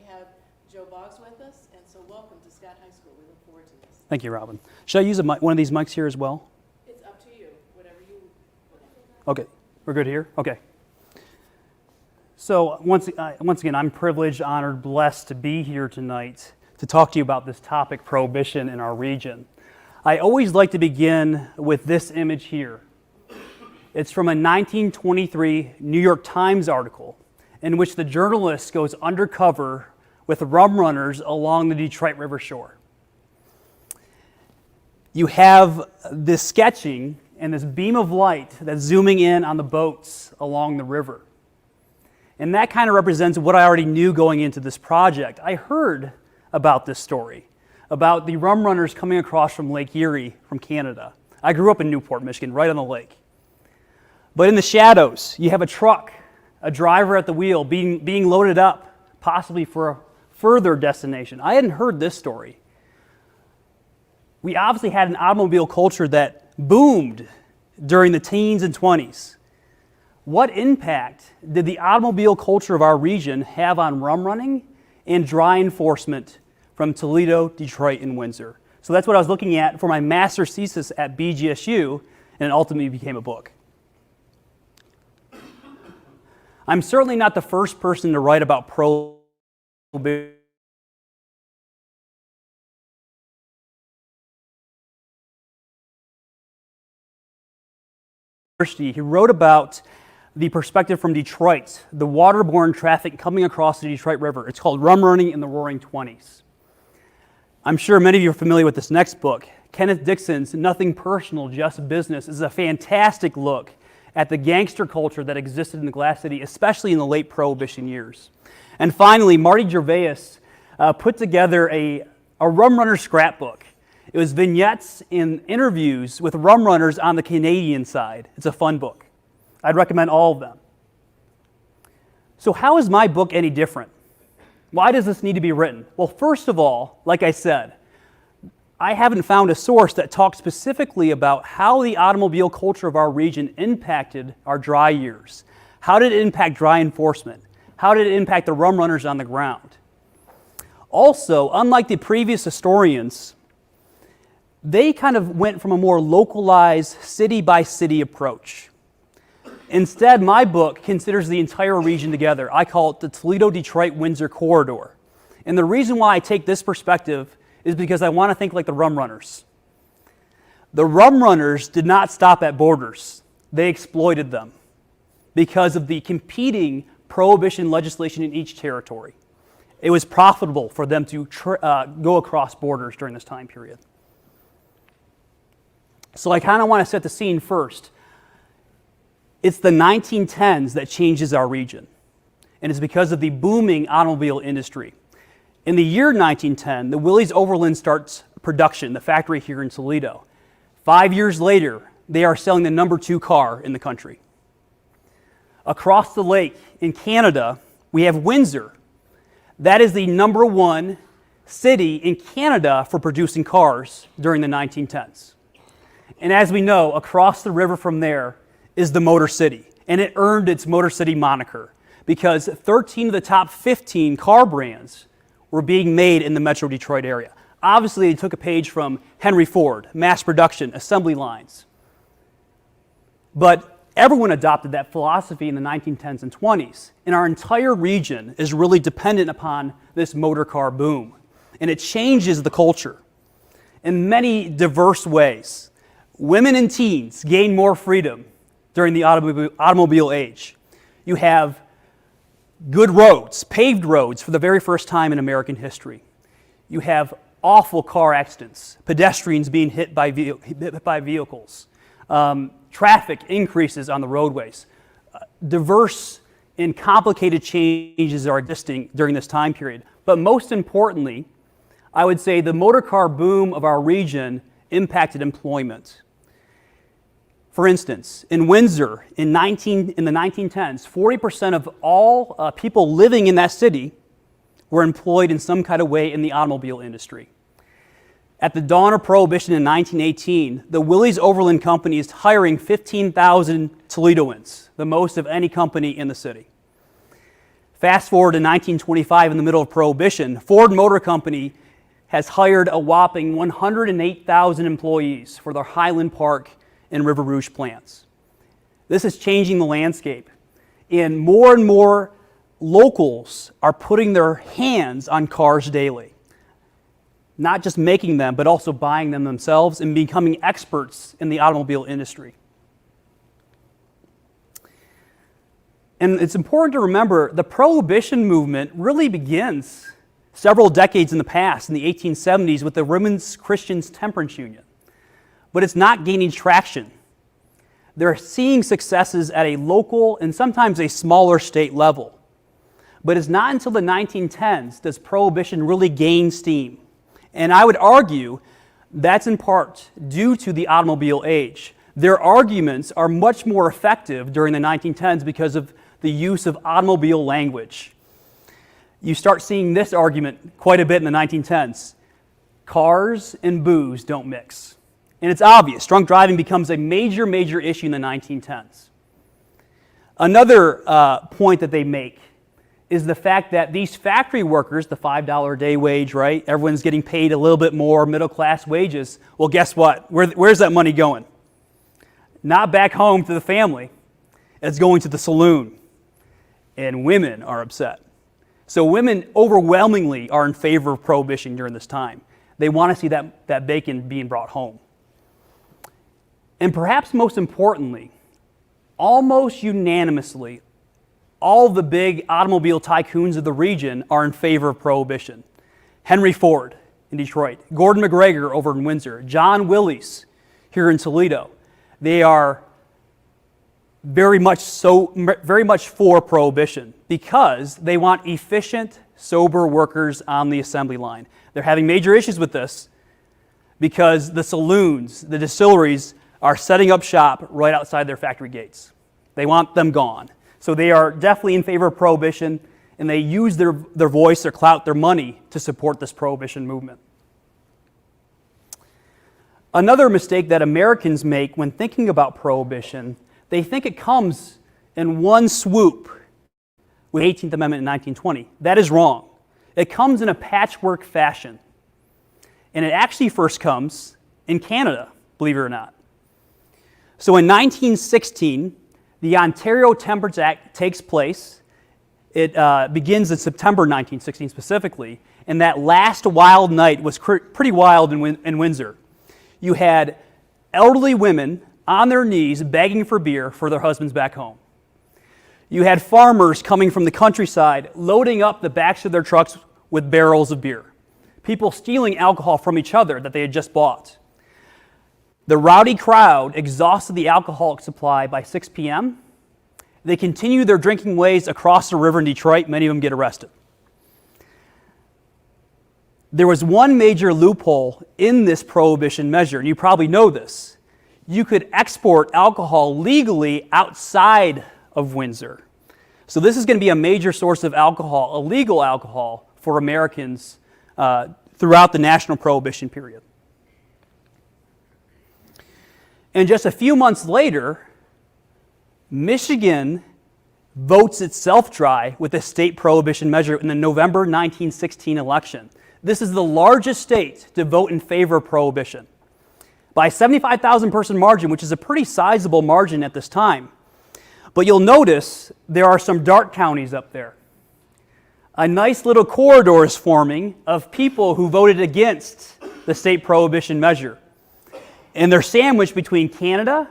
have Joe Boggs with us, and so welcome to Scott High School. We look forward to this. Thank you, Robin. Should I use one of these mics here as well? It's up to you, whatever you Okay, we're good here? Okay. So once again, I'm privileged, honored, blessed to be here tonight to talk to you about this topic, prohibition in our region. I always like to begin with this image here. It's from a 1923 New York Times article in which the journalist goes undercover with rum runners along the Detroit River shore. You have this sketching and this beam of light that's zooming in on the boats along the river. And that kind of represents what I already knew going into this project. I heard about this story, about the rum runners coming across from Lake Erie from Canada. I grew up in Newport, Michigan, right on the lake. But in the shadows, you have a truck, a driver at the wheel being loaded up, possibly for a further destination. I hadn't heard this story. We obviously had an automobile culture that boomed during the teens and 20s. What impact did the automobile culture of our region have on rum running and dry enforcement from Toledo, Detroit, and Windsor? So that's what I was looking at for my master's thesis at BGSU, and it ultimately became a book. I'm certainly not the first person to write about prohibition. He wrote about the perspective from Detroit, the waterborne traffic coming across the Detroit River. It's called Rum Running in the Roaring Twenties. I'm sure many of you are familiar with this next book. Kenneth Dixon's Nothing Personal, Just Business is a fantastic look at the gangster culture that existed in the Glass City, especially in the late Prohibition years. And finally, Marty Gervais put together a rum runner scrapbook. It was vignettes and interviews with rum runners on the Canadian side. It's a fun book. I'd recommend all of them. So how is my book any different? Why does this need to be written? Well, first of all, like I said, I haven't found a source that talks specifically about how the automobile culture of our region impacted our dry years. How did it impact dry enforcement? How did it impact the rum runners on the ground? Also, unlike the previous historians, they kind of went from a more localized city-by-city approach. Instead, my book considers the entire region together. I call it the Toledo, Detroit, Windsor corridor. And the reason why I take this perspective is because I want to think like the rum runners. The rum runners did not stop at borders. They exploited them because of the competing prohibition legislation in each territory. It was profitable for them to go across borders during this time period. So I kind of want to set the scene first. It's the 1910s that changes our region, and it's because of the booming automobile industry. In the year 1910, the Willys Overland starts production, the factory here in Toledo. 5 years later, they are selling the number 2 car in the country. Across the lake in Canada, we have Windsor. That is the number 1 city in Canada for producing cars during the 1910s. And as we know, across the river from there is the Motor City, and it earned its Motor City moniker because 13 of the top 15 car brands were being made in the Metro Detroit area. Obviously, they took a page from Henry Ford, mass production, assembly lines. But everyone adopted that philosophy in the 1910s and 20s, and our entire region is really dependent upon this motor car boom. And it changes the culture in many diverse ways. Women and teens gain more freedom during the automobile age. You have good roads, paved roads for the very first time in American history. You have awful car accidents, pedestrians being hit by vehicles. Traffic increases on the roadways. Diverse and complicated changes are existing during this time period. But most importantly, I would say the motor car boom of our region impacted employment. For instance, in Windsor in the 1910s, 40% of all people living in that city were employed in some kind of way in the automobile industry. At the dawn of Prohibition in 1918, the Willys Overland Company is hiring 15,000 Toledoans, the most of any company in the city. Fast forward to 1925, in the middle of Prohibition, Ford Motor Company has hired a whopping 108,000 employees for their Highland Park and River Rouge plants. This is changing the landscape, and more locals are putting their hands on cars daily. Not just making them, but also buying them themselves and becoming experts in the automobile industry. And it's important to remember the Prohibition movement really begins several decades in the past, in the 1870s, with the Women's Christian Temperance Union. But it's not gaining traction. They're seeing successes at a local and sometimes a smaller state level. But it's not until the 1910s does Prohibition really gain steam. And I would argue that's in part due to the automobile age. Their arguments are much more effective during the 1910s because of the use of automobile language. You start seeing this argument quite a bit in the 1910s. Cars and booze don't mix. And it's obvious. Drunk driving becomes a major issue in the 1910s. Another point that they make is the fact that these factory workers, the $5 a day wage, right? Everyone's getting paid a little bit more, middle-class wages. Well, guess what? Where's that money going? Not back home to the family. It's going to the saloon. And women are upset. So women overwhelmingly are in favor of Prohibition during this time. They want to see that bacon being brought home. And perhaps most importantly, almost unanimously, all the big automobile tycoons of the region are in favor of Prohibition. Henry Ford in Detroit, Gordon McGregor over in Windsor, John Willys here in Toledo. They are very much for Prohibition because they want efficient, sober workers on the assembly line. They're having major issues with this because the saloons, the distilleries, are setting up shop right outside their factory gates. They want them gone. So they are definitely in favor of Prohibition, and they use their voice, their clout, their money to support this Prohibition movement. Another mistake that Americans make when thinking about Prohibition, they think it comes in one swoop with the 18th Amendment in 1920. That is wrong. It comes in a patchwork fashion. And it actually first comes in Canada, believe it or not. So in 1916, the Ontario Temperance Act takes place. It begins in September 1916 specifically, and that last wild night was pretty wild in Windsor. You had elderly women on their knees begging for beer for their husbands back home. You had farmers coming from the countryside loading up the backs of their trucks with barrels of beer. People stealing alcohol from each other that they had just bought. The rowdy crowd exhausted the alcoholic supply by 6 p.m. They continue their drinking ways across the river in Detroit. Many of them get arrested. There was one major loophole in this Prohibition measure, and you probably know this. You could export alcohol legally outside of Windsor. So this is going to be a major source of alcohol, illegal alcohol, for Americans throughout the national Prohibition period. And just a few months later, Michigan votes itself dry with a state Prohibition measure in the November 1916 election. This is the largest state to vote in favor of Prohibition by a 75,000 person margin, which is a pretty sizable margin at this time. But you'll notice there are some dark counties up there. A nice little corridor is forming of people who voted against the state Prohibition measure. And they're sandwiched between Canada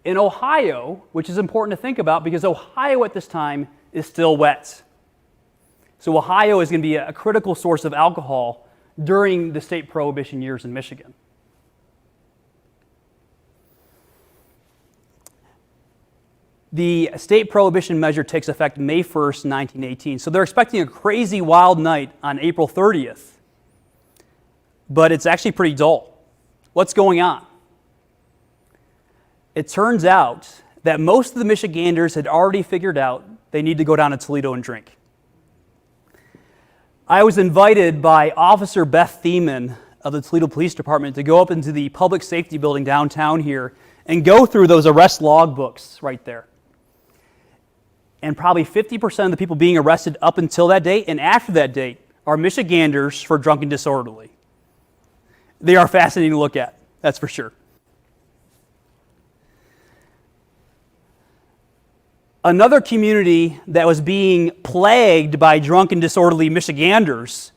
and Ohio, which is important to think about because Ohio at this time is still wet. So Ohio is going to be a critical source of alcohol during the state Prohibition years in Michigan. The state Prohibition measure takes effect May 1st, 1918. So they're expecting a crazy wild night on April 30th. But it's actually pretty dull. What's going on? It turns out that most of the Michiganders had already figured out they need to go down to Toledo and drink. I was invited by Officer Beth Thiemann of the Toledo Police Department to go up into the public safety building downtown here and go through those arrest log books right there. And probably 50% of the people being arrested up until that date and after that date are Michiganders for drunk and disorderly. They are fascinating to look at, that's for sure. Another community that was being plagued by drunk and disorderly Michiganders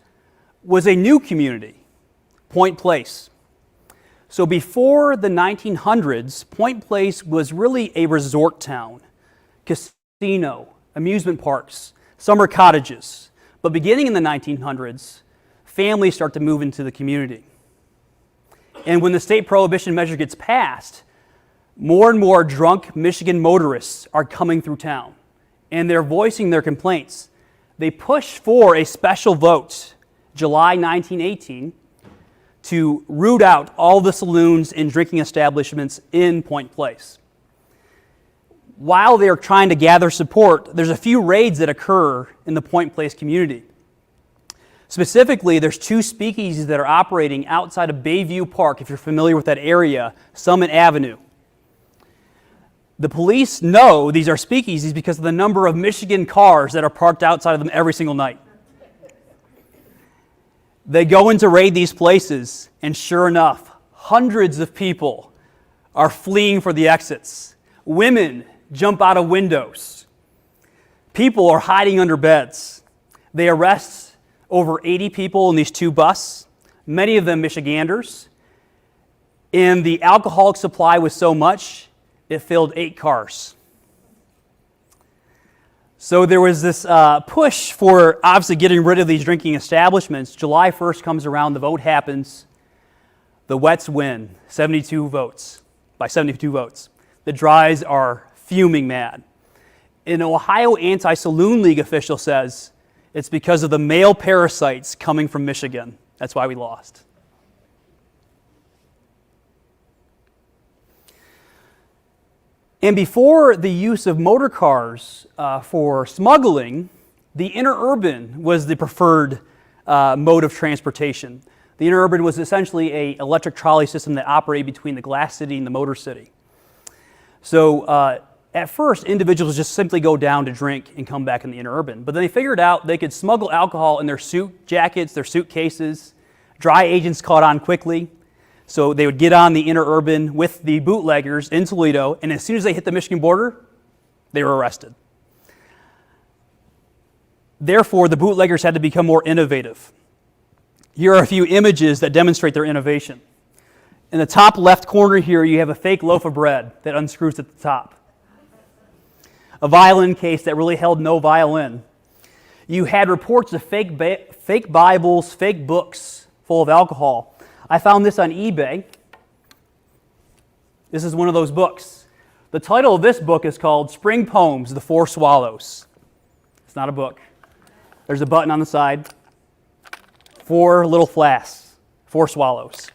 was a new community, Point Place. So before the 1900s, Point Place was really a resort town, casino, amusement parks, summer cottages. But beginning in the 1900s, families start to move into the community. And when the state prohibition measure gets passed, more and more drunk Michigan motorists are coming through town, and they're voicing their complaints. They push for a special vote, July 1918, to root out all the saloons and drinking establishments in Point Place. While they're trying to gather support, there's a few raids that occur in the Point Place community. Specifically, there's two speakeasies that are operating outside of Bayview Park, if you're familiar with that area, Summit Avenue. The police know these are speakeasies because of the number of Michigan cars that are parked outside of them every single night. They go in to raid these places, and sure enough, hundreds of people are fleeing for the exits. Women jump out of windows. People are hiding under beds. They arrest over 80 people in these two buses, many of them Michiganders. And the alcoholic supply was so much, it filled 8 cars. So there was this push for obviously getting rid of these drinking establishments. July 1st comes around, the vote happens. The wets win, 72 votes, by 72 votes. The dries are fuming mad. An Ohio Anti-Saloon League official says it's because of the male parasites coming from Michigan. That's why we lost. And before the use of motor cars for smuggling, the interurban was the preferred mode of transportation. The interurban was essentially an electric trolley system that operated between the glass city and the motor city. So at first, individuals just simply go down to drink and come back in the interurban. But then they figured out they could smuggle alcohol in their suit jackets, their suitcases. Dry agents caught on quickly. So they would get on the interurban with the bootleggers in Toledo, and as soon as they hit the Michigan border, they were arrested. Therefore, the bootleggers had to become more innovative. Here are a few images that demonstrate their innovation. In the top left corner here, you have a fake loaf of bread that unscrews at the top. A violin case that really held no violin. You had reports of fake Bibles, fake books full of alcohol. I found this on eBay. This is one of those books. The title of this book is called Spring Poems, The Four Swallows. It's not a book. There's a button on the side. 4 little flasks, 4 swallows.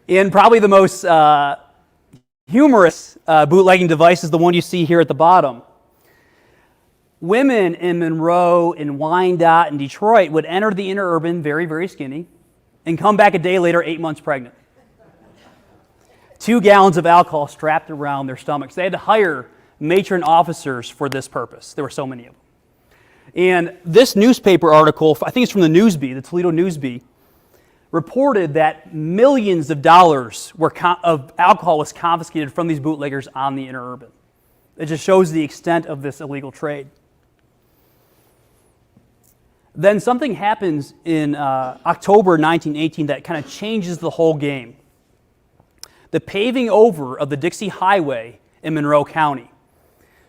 And probably the most humorous bootlegging device is the one you see here at the bottom. Women in Monroe, in Wyandotte, and Detroit would enter the interurban very, very skinny and come back a day later 8 months pregnant. 2 gallons of alcohol strapped around their stomachs. They had to hire matron officers for this purpose. There were so many of them. And this newspaper article, I think it's from the Newsbee, the Toledo Newsbee, reported that millions of dollars of alcohol was confiscated from these bootleggers on the interurban. It just shows the extent of this illegal trade. Then something happens in October 1918 that kind of changes the whole game. The paving over of the Dixie Highway in Monroe County.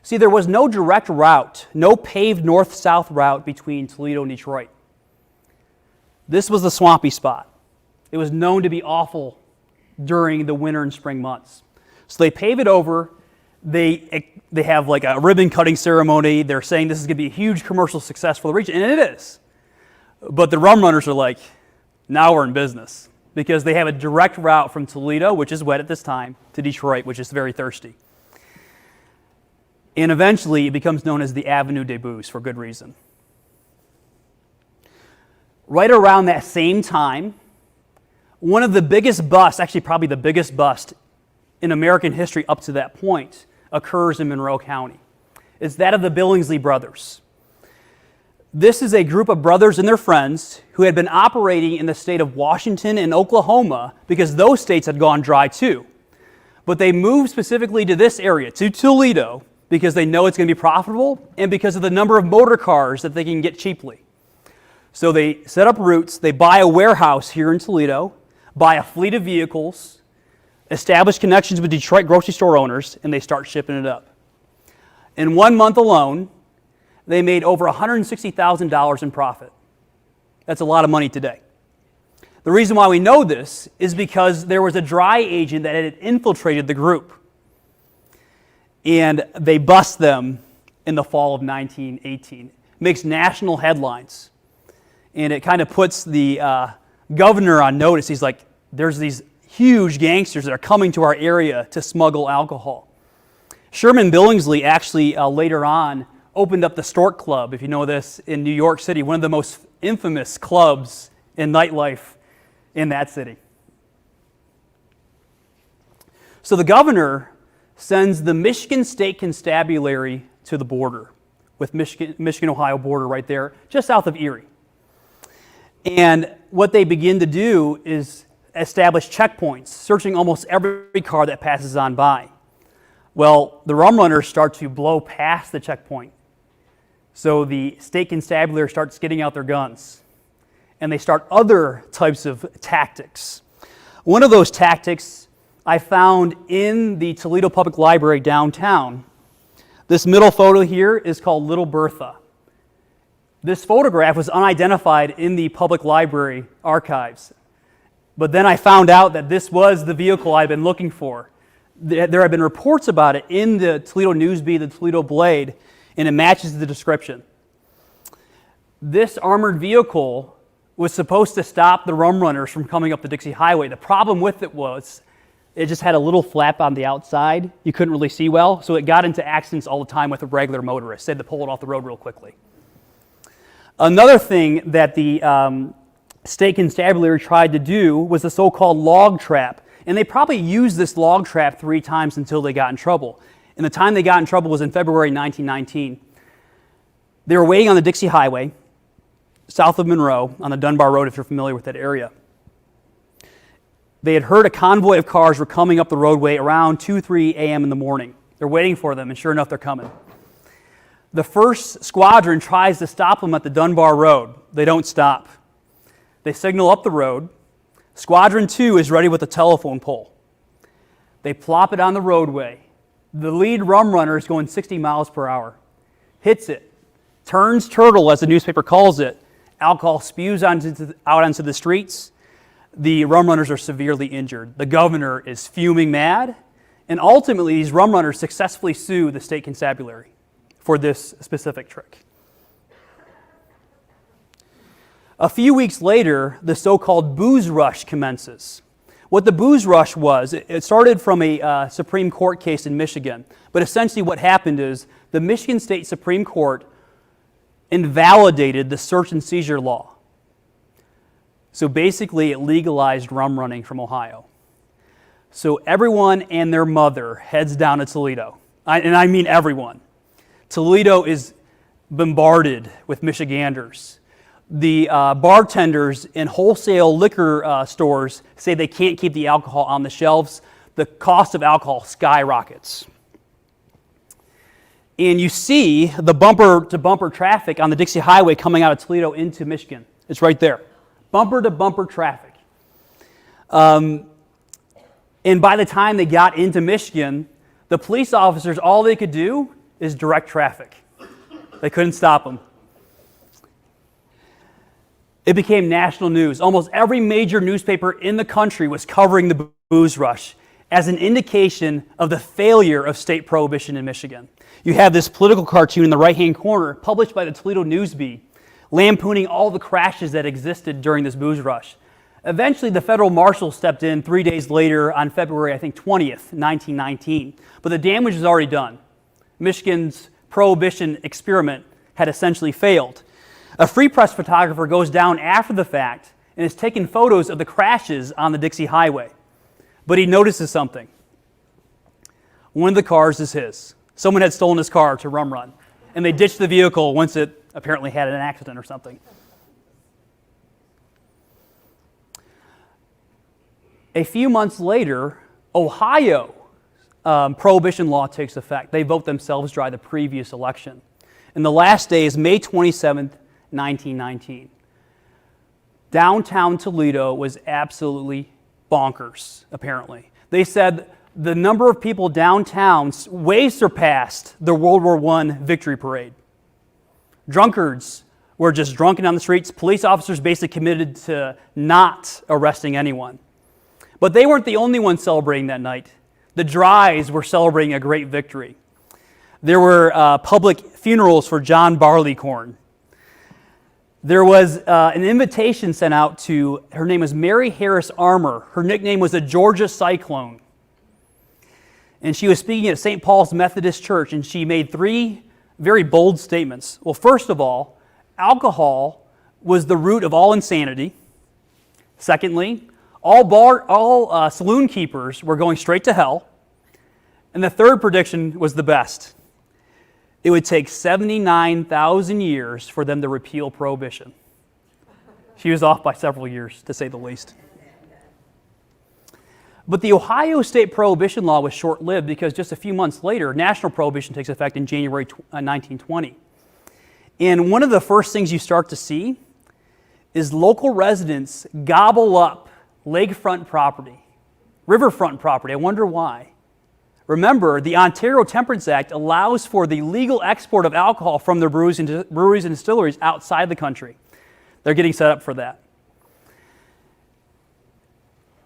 See, there was no direct route, no paved north-south route between Toledo and Detroit. This was the swampy spot. It was known to be awful during the winter and spring months. So they pave it over. They have like a ribbon cutting ceremony. They're saying this is going to be a huge commercial success for the region, and it is. But the Rum Runners are like, now we're in business, because they have a direct route from Toledo, which is wet at this time, to Detroit, which is very thirsty. And eventually it becomes known as the Avenue des Booze for good reason. Right around that same time, one of the biggest busts, actually probably the biggest bust in American history up to that point, occurs in Monroe County. It's that of the Billingsley Brothers. This is a group of brothers and their friends who had been operating in the state of Washington and Oklahoma because those states had gone dry too. But they moved specifically to this area, to Toledo, because they know it's going to be profitable and because of the number of motor cars that they can get cheaply. So they set up roots, they buy a warehouse here in Toledo, buy a fleet of vehicles, establish connections with Detroit grocery store owners, and they start shipping it up. In 1 month alone, they made over $160,000 in profit. That's a lot of money today. The reason why we know this is because there was a dry agent that had infiltrated the group. And they bust them in the fall of 1918. Makes national headlines. And it kind of puts the governor on notice. He's like, there's these huge gangsters that are coming to our area to smuggle alcohol. Sherman Billingsley actually later on opened up the Stork Club, if you know this, in New York City, one of the most infamous clubs in nightlife in that city. So the governor sends the Michigan State Constabulary to the border, with Michigan-Ohio border right there, just south of Erie. And what they begin to do is establish checkpoints, searching almost every car that passes on by. Well, the Rum Runners start to blow past the checkpoint. So the state constabulary starts getting out their guns, and they start other types of tactics. One of those tactics I found in the Toledo Public Library downtown. This middle photo here is called Little Bertha. This photograph was unidentified in the public library archives, but then I found out that this was the vehicle I'd been looking for. There have been reports about it in the Toledo News-Bee, the Toledo Blade, and it matches the description. This armored vehicle was supposed to stop the Rum Runners from coming up the Dixie Highway. The problem with it was it just had a little flap on the outside. You couldn't really see well, so it got into accidents all the time with a regular motorist. They had to pull it off the road real quickly. Another thing that the state constabulary tried to do was the so-called log trap. And they probably used this log trap 3 times until they got in trouble. And the time they got in trouble was in February 1919. They were waiting on the Dixie Highway, south of Monroe, on the Dunbar Road, if you're familiar with that area. They had heard a convoy of cars were coming up the roadway around 2, 3 a.m. in the morning. They're waiting for them, and sure enough, they're coming. The first squadron tries to stop them at the Dunbar Road. They don't stop. They signal up the road. Squadron 2 is ready with a telephone pole. They plop it on the roadway. The lead Rum Runner is going 60 miles per hour. Hits it. Turns turtle, as the newspaper calls it. Alcohol spews out onto the streets. The Rum Runners are severely injured. The governor is fuming mad. And ultimately, these Rum Runners successfully sue the state constabulary for this specific trick. A few weeks later, the so-called booze rush commences. What the booze rush was, it started from a Supreme Court case in Michigan. But essentially what happened is the Michigan State Supreme Court invalidated the search and seizure law. So basically it legalized rum running from Ohio. So everyone and their mother heads down to Toledo. And I mean everyone. Toledo is bombarded with Michiganders. The bartenders in wholesale liquor stores say they can't keep the alcohol on the shelves. The cost of alcohol skyrockets. And you see the bumper-to-bumper traffic on the Dixie Highway coming out of Toledo into Michigan. It's right there. Bumper-to-bumper traffic. And by the time they got into Michigan, the police officers, all they could do is direct traffic. They couldn't stop them. It became national news. Almost every major newspaper in the country was covering the booze rush as an indication of the failure of state prohibition in Michigan. You have this political cartoon in the right-hand corner, published by the Toledo News-Bee, lampooning all the crashes that existed during this booze rush. Eventually, the federal marshal stepped in 3 days later on February, 20th, 1919. But the damage was already done. Michigan's prohibition experiment had essentially failed. A Free Press photographer goes down after the fact and is taking photos of the crashes on the Dixie Highway. But he notices something. One of the cars is his. Someone had stolen his car to rum run, and they ditched the vehicle once it apparently had an accident or something. A few months later, Ohio Prohibition Law takes effect. They vote themselves dry the previous election. And the last day is May 27th, 1919. Downtown Toledo was absolutely bonkers, apparently. They said the number of people downtown way surpassed the World War I victory parade. Drunkards were just drunken on the streets. Police officers basically committed to not arresting anyone. But they weren't the only ones celebrating that night. The Dries were celebrating a great victory. There were public funerals for John Barleycorn. There was an invitation sent out to, her name was Mary Harris Armour. Her nickname was the Georgia Cyclone. And she was speaking at St. Paul's Methodist Church, and she made three very bold statements. Well, first of all, alcohol was the root of all insanity. Secondly, all saloon keepers were going straight to hell. And the third prediction was the best. It would take 79,000 years for them to repeal Prohibition. She was off by several years, to say the least. But the Ohio State Prohibition Law was short-lived because just a few months later, national prohibition takes effect in January 1920. And one of the first things you start to see is local residents gobble up lakefront property, riverfront property. I wonder why. Remember, the Ontario Temperance Act allows for the legal export of alcohol from their breweries and distilleries outside the country. They're getting set up for that.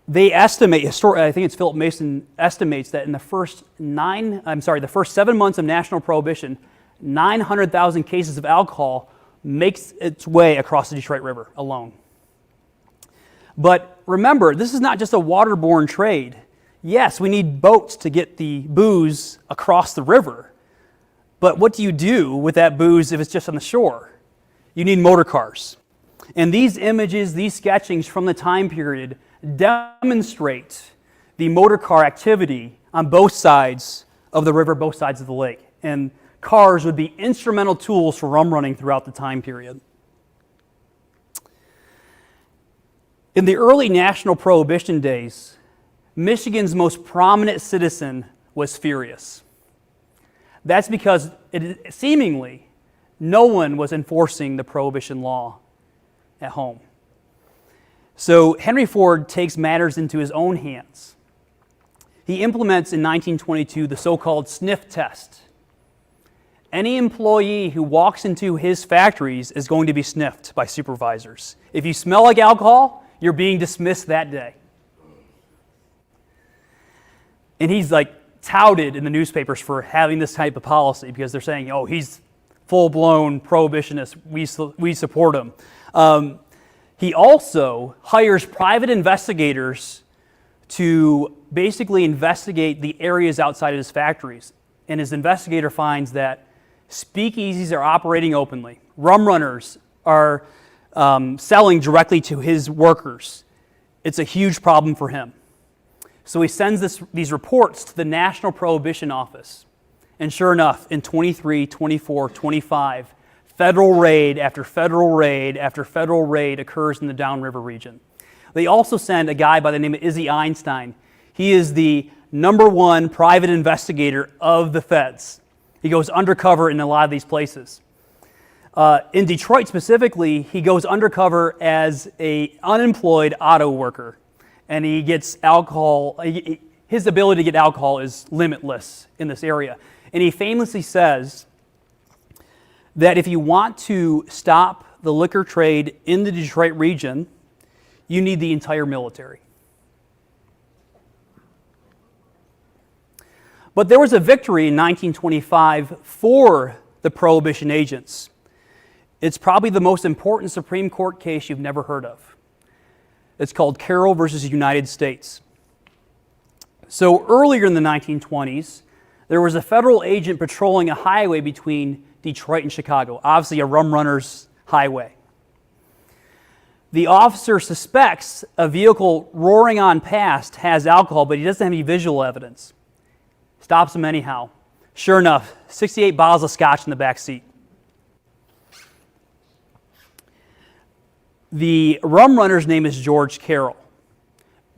They estimate, I think it's Philip Mason estimates that in the first 7 months of national prohibition, 900,000 cases of alcohol makes its way across the Detroit River alone. But remember, this is not just a waterborne trade. Yes, we need boats to get the booze across the river. But what do you do with that booze if it's just on the shore? You need motor cars. And these images, these sketchings from the time period demonstrate the motor car activity on both sides of the river, both sides of the lake. And cars would be instrumental tools for rum running throughout the time period. In the early national prohibition days, Michigan's most prominent citizen was furious. That's because seemingly no one was enforcing the Prohibition Law at home. So Henry Ford takes matters into his own hands. He implements in 1922 the so-called sniff test. Any employee who walks into his factories is going to be sniffed by supervisors. If you smell like alcohol, you're being dismissed that day. And he's touted in the newspapers for having this type of policy because they're saying, oh, he's full-blown prohibitionist. We support him. He also hires private investigators to basically investigate the areas outside of his factories. And his investigator finds that speakeasies are operating openly. Rum runners are selling directly to his workers. It's a huge problem for him. So he sends these reports to the National Prohibition Office. And sure enough, in 23, 24, 25, federal raid after federal raid after federal raid occurs in the downriver region. They also send a guy by the name of Izzy Einstein. He is the #1 private investigator of the feds. He goes undercover in a lot of these places. In Detroit specifically, he goes undercover as an unemployed auto worker. And he gets alcohol. His ability to get alcohol is limitless in this area. And he famously says that if you want to stop the liquor trade in the Detroit region, you need the entire military. But there was a victory in 1925 for the Prohibition agents. It's probably the most important Supreme Court case you've never heard of. It's called Carroll versus United States. So earlier in the 1920s, there was a federal agent patrolling a highway between Detroit and Chicago, obviously a Rum Runners highway. The officer suspects a vehicle roaring on past has alcohol, but he doesn't have any visual evidence. Stops him anyhow. Sure enough, 68 bottles of scotch in the back seat. The rum runner's name is George Carroll.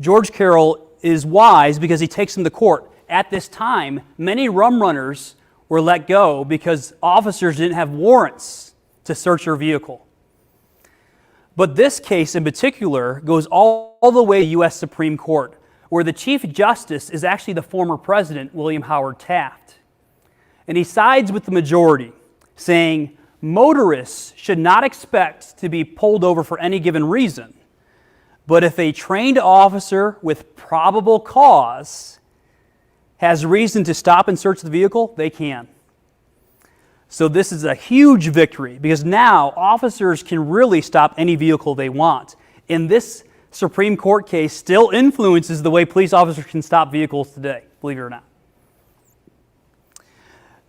George Carroll is wise because he takes him to court. At this time, many rum runners were let go because officers didn't have warrants to search their vehicle. But this case in particular goes all the way to U.S. Supreme Court, where the Chief Justice is actually the former president, William Howard Taft. And he sides with the majority, saying motorists should not expect to be pulled over for any given reason. But if a trained officer with probable cause has reason to stop and search the vehicle, they can. So this is a huge victory because now officers can really stop any vehicle they want. And this Supreme Court case still influences the way police officers can stop vehicles today, believe it or not.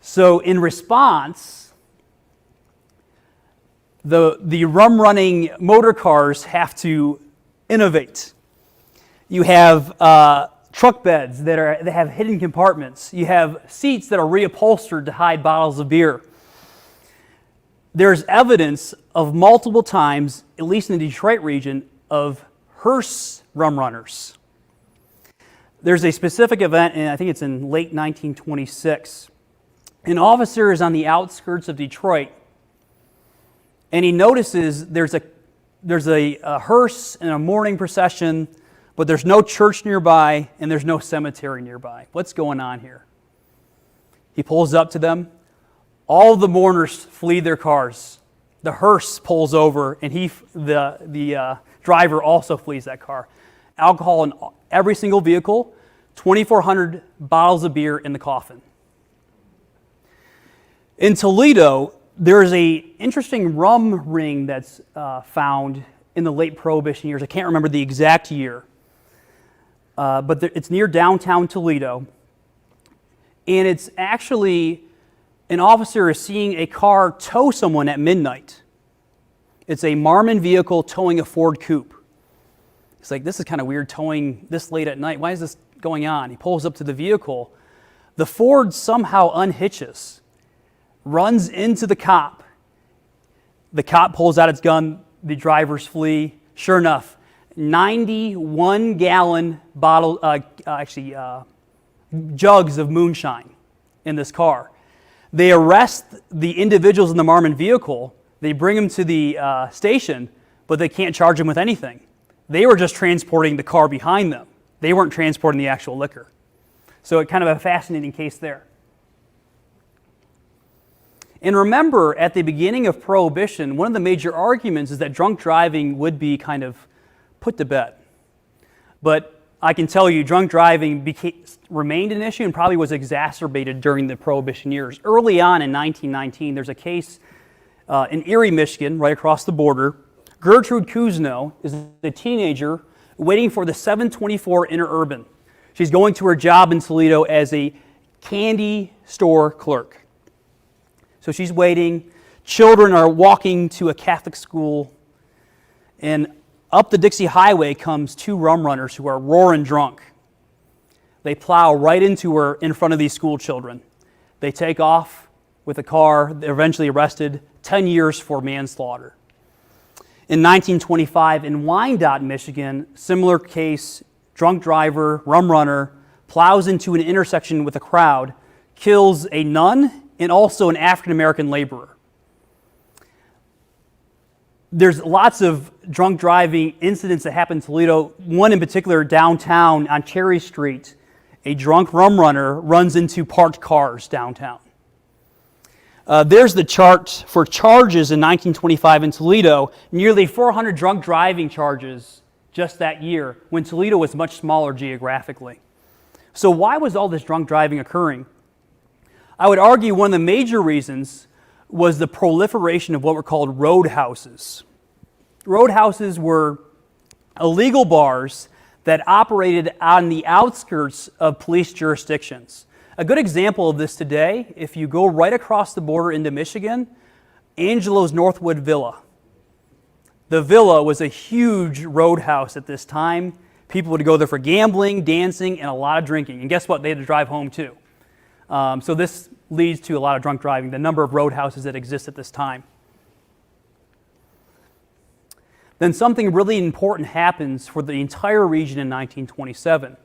So in response, the rum running motor cars have to innovate. You have truck beds that have hidden compartments. You have seats that are reupholstered to hide bottles of beer. There's evidence of multiple times, at least in the Detroit region, of hearse rum runners. There's a specific event, and I think it's in late 1926. An officer is on the outskirts of Detroit, and he notices there's a hearse and a mourning procession, but there's no church nearby and there's no cemetery nearby. What's going on here? He pulls up to them. All the mourners flee their cars. The hearse pulls over, and the driver also flees that car. Alcohol in every single vehicle, 2,400 bottles of beer in the coffin. In Toledo, there is an interesting rum ring that's found in the late Prohibition years. I can't remember the exact year, but it's near downtown Toledo. And it's actually an officer is seeing a car tow someone at midnight. It's a Marmon vehicle towing a Ford coupe. He's like, this is kind of weird towing this late at night. Why is this going on? He pulls up to the vehicle. The Ford somehow unhitches, runs into the cop. The cop pulls out its gun. The drivers flee. Sure enough, 91-gallon jugs of moonshine in this car. They arrest the individuals in the Marmon vehicle. They bring them to the station, but they can't charge them with anything. They were just transporting the car behind them. They weren't transporting the actual liquor. So it kind of a fascinating case there. And remember, at the beginning of Prohibition, one of the major arguments is that drunk driving would be kind of put to bed. But I can tell you, drunk driving remained an issue and probably was exacerbated during the Prohibition years. Early on in 1919, there's a case in Erie, Michigan, right across the border. Gertrude Kuzno is a teenager waiting for the 724 Interurban. She's going to her job in Toledo as a candy store clerk. So she's waiting. Children are walking to a Catholic school, and up the Dixie Highway comes two rum runners who are roaring drunk. They plow right into her in front of these school children. They take off with a car. They're eventually arrested, 10 years for manslaughter. In 1925, in Wyandotte, Michigan, similar case, drunk driver, rum runner, plows into an intersection with a crowd, kills a nun and also an African-American laborer. There's lots of drunk driving incidents that happen in Toledo. One in particular, downtown on Cherry Street, a drunk rum runner runs into parked cars downtown. There's the chart for charges in 1925 in Toledo. Nearly 400 drunk driving charges just that year, when Toledo was much smaller geographically. So why was all this drunk driving occurring? I would argue one of the major reasons was the proliferation of what were called roadhouses. Roadhouses were illegal bars that operated on the outskirts of police jurisdictions. A good example of this today, if you go right across the border into Michigan, Angelo's Northwood Villa. The Villa was a huge roadhouse at this time. People would go there for gambling, dancing, and a lot of drinking. And guess what? They had to drive home too. So this leads to a lot of drunk driving, the number of roadhouses that exist at this time. Then something really important happens for the entire region in 1927.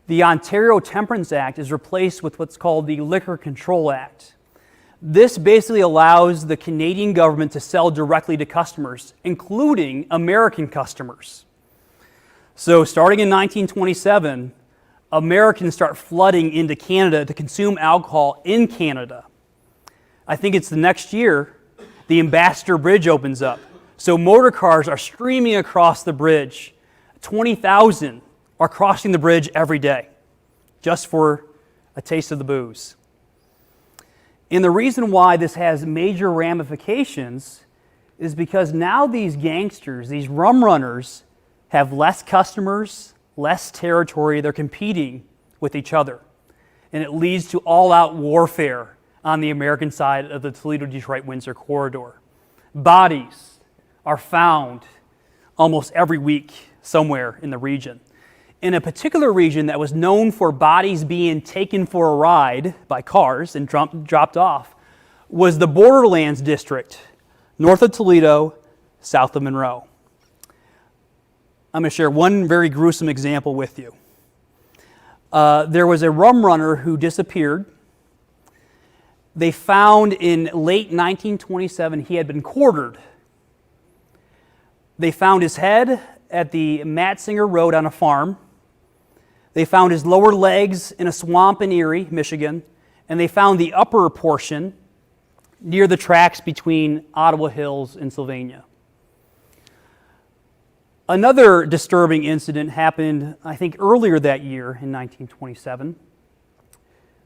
The Ontario Temperance Act is replaced with what's called the Liquor Control Act. This basically allows the Canadian government to sell directly to customers, including American customers. So starting in 1927, Americans start flooding into Canada to consume alcohol in Canada. I think it's the next year, the Ambassador Bridge opens up. So motor cars are streaming across the bridge. 20,000 are crossing the bridge every day, just for a taste of the booze. And the reason why this has major ramifications is because now these gangsters, these rum runners, have less customers, less territory, they're competing with each other. And it leads to all-out warfare on the American side of the Toledo, Detroit, Windsor corridor. Bodies are found almost every week somewhere in the region. In a particular region that was known for bodies being taken for a ride by cars and dropped off was the Borderlands district, north of Toledo, south of Monroe. I'm going to share one very gruesome example with you. There was a rum runner who disappeared. They found in late 1927 he had been quartered. They found his head at the Matzinger Road on a farm. They found his lower legs in a swamp in Erie, Michigan, and they found the upper portion near the tracks between Ottawa Hills and Sylvania. Another disturbing incident happened, I think, earlier that year in 1927.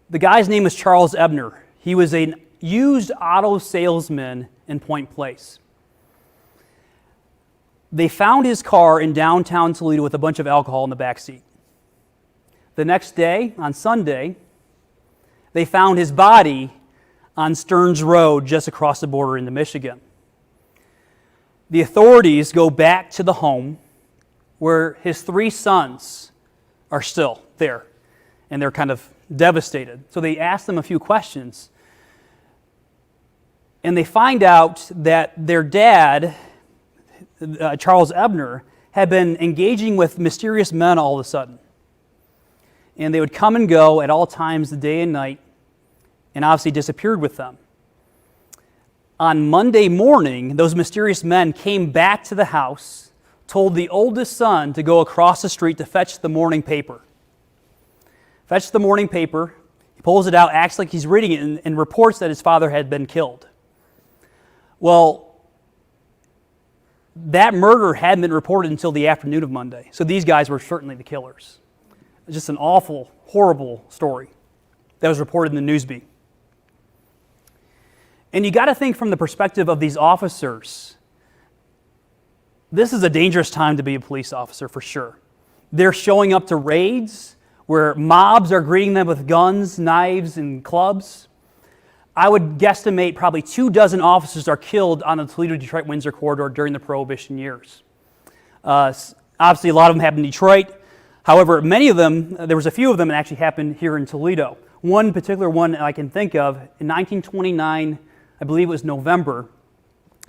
The guy's name was Charles Ebner. He was a used auto salesman in Point Place. They found his car in downtown Toledo with a bunch of alcohol in the back seat. The next day, on Sunday, they found his body on Stearns Road just across the border into Michigan. The authorities go back to the home where his 3 sons are still there, and they're kind of devastated. So they ask them a few questions, and they find out that their dad, Charles Ebner, had been engaging with mysterious men all of a sudden. And they would come and go at all times, the day and night, and obviously disappeared with them. On Monday morning, those mysterious men came back to the house, told the oldest son to go across the street to fetch the morning paper. Fetch the morning paper, he pulls it out, acts like he's reading it, and reports that his father had been killed. Well, that murder hadn't been reported until the afternoon of Monday, so these guys were certainly the killers. It's just an awful, horrible story that was reported in the Newsbee. And you got to think from the perspective of these officers, this is a dangerous time to be a police officer for sure. They're showing up to raids where mobs are greeting them with guns, knives, and clubs. I would guesstimate probably 24 officers are killed on the Toledo, Detroit, Windsor corridor during the Prohibition years. Obviously, a lot of them happened in Detroit. However, many of them, there was a few of them that actually happened here in Toledo. One particular one I can think of, in 1929, I believe it was November,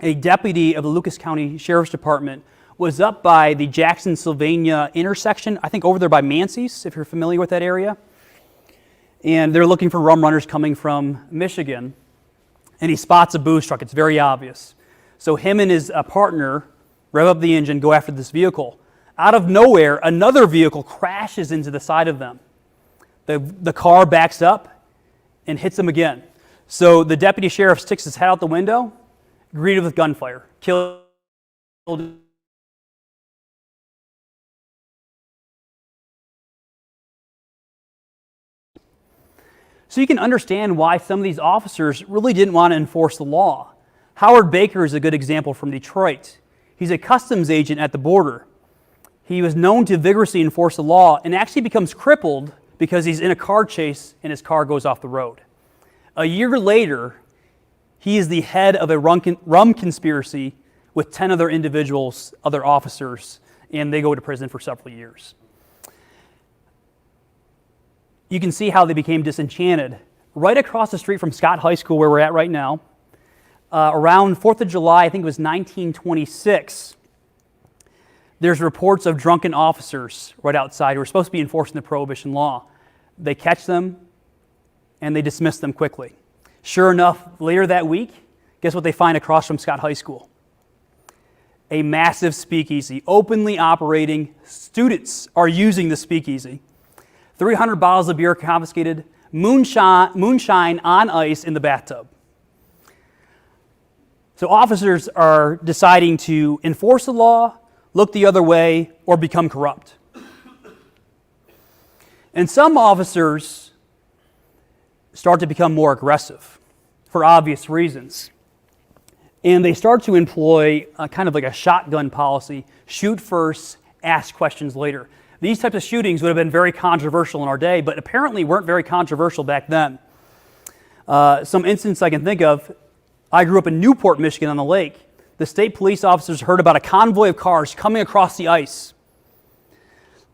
a deputy of the Lucas County Sheriff's Department was up by the Jackson-Sylvania intersection, I think over there by Mancy's, if you're familiar with that area. And they're looking for rum runners coming from Michigan. And he spots a booze truck. It's very obvious. So him and his partner rev up the engine, go after this vehicle. Out of nowhere, another vehicle crashes into the side of them. The car backs up and hits them again. So the deputy sheriff sticks his head out the window, greeted with gunfire, killed. So you can understand why some of these officers really didn't want to enforce the law. Howard Baker is a good example from Detroit. He's a customs agent at the border. He was known to vigorously enforce the law and actually becomes crippled because he's in a car chase and his car goes off the road. A year later, he is the head of a rum conspiracy with 10 other individuals, other officers, and they go to prison for several years. you can see how they became disenchanted. Right across the street from Scott High School, where we're at right now, around 4th of July, I think it was 1926, there's reports of drunken officers right outside who are supposed to be enforcing the Prohibition Law. They catch them, and they dismiss them quickly. Sure enough, later that week, guess what they find across from Scott High School? A massive speakeasy, openly operating. Students are using the speakeasy. 300 bottles of beer confiscated, moonshine on ice in the bathtub. So officers are deciding to enforce the law, look the other way, or become corrupt. And some officers start to become more aggressive for obvious reasons. And they start to employ kind of like a shotgun policy, shoot first, ask questions later. These types of shootings would have been very controversial in our day, but apparently weren't very controversial back then. Some instance I can think of, I grew up in Newport, Michigan on the lake. The state police officers heard about a convoy of cars coming across the ice.